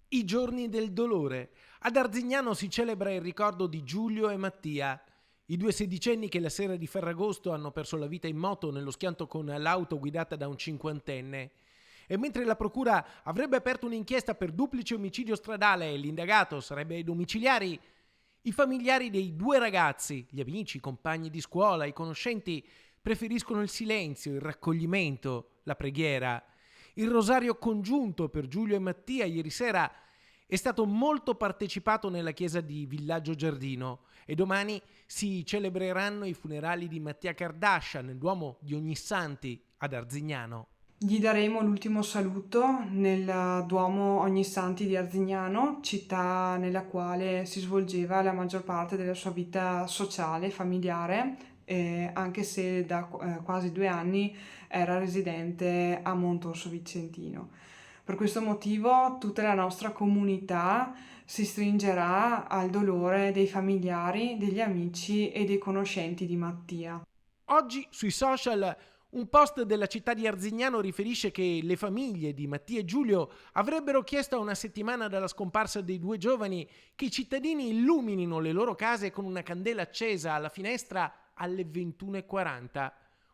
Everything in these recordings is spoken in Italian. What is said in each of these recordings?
I giorni del dolore. Ad Arzignano si celebra il ricordo di Giulio e Mattia, i due sedicenni che la sera di Ferragosto hanno perso la vita in moto nello schianto con l'auto guidata da un cinquantenne. E mentre la procura avrebbe aperto un'inchiesta per duplice omicidio stradale e l'indagato sarebbe ai domiciliari, i familiari dei due ragazzi, gli amici, i compagni di scuola, i conoscenti, preferiscono il silenzio, il raccoglimento, la preghiera. Il rosario congiunto per Giulio e Mattia ieri sera è stato molto partecipato nella chiesa di Villaggio Giardino e domani si celebreranno i funerali di Mattia Kardashian nel Duomo di Ognissanti ad Arzignano. Gli daremo l'ultimo saluto nel Duomo Ognissanti di Arzignano, città nella quale si svolgeva la maggior parte della sua vita sociale, familiare, anche se da quasi 2 anni era residente a Montorso Vicentino. Per questo motivo tutta la nostra comunità si stringerà al dolore dei familiari, degli amici e dei conoscenti di Mattia. Oggi sui social un post della città di Arzignano riferisce che le famiglie di Mattia e Giulio avrebbero chiesto a una settimana dalla scomparsa dei due giovani che i cittadini illuminino le loro case con una candela accesa alla finestra alle 21:40.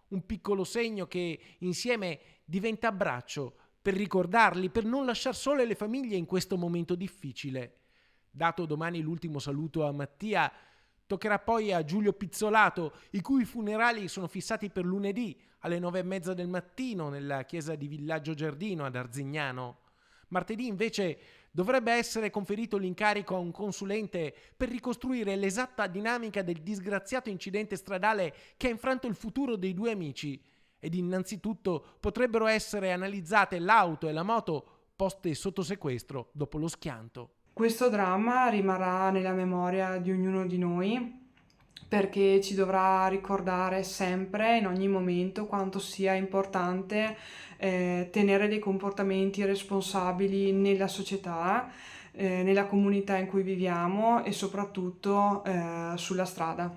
Un piccolo segno che insieme diventa abbraccio per ricordarli, per non lasciar sole le famiglie in questo momento difficile. Dato domani l'ultimo saluto a Mattia, toccherà poi a Giulio Pizzolato, i cui funerali sono fissati per lunedì alle 9:30 del mattino nella chiesa di Villaggio Giardino ad Arzignano. Martedì invece dovrebbe essere conferito l'incarico a un consulente per ricostruire l'esatta dinamica del disgraziato incidente stradale che ha infranto il futuro dei due amici ed innanzitutto potrebbero essere analizzate l'auto e la moto poste sotto sequestro dopo lo schianto. Questo dramma rimarrà nella memoria di ognuno di noi perché ci dovrà ricordare sempre, in ogni momento, quanto sia importante tenere dei comportamenti responsabili nella società, nella comunità in cui viviamo e soprattutto sulla strada.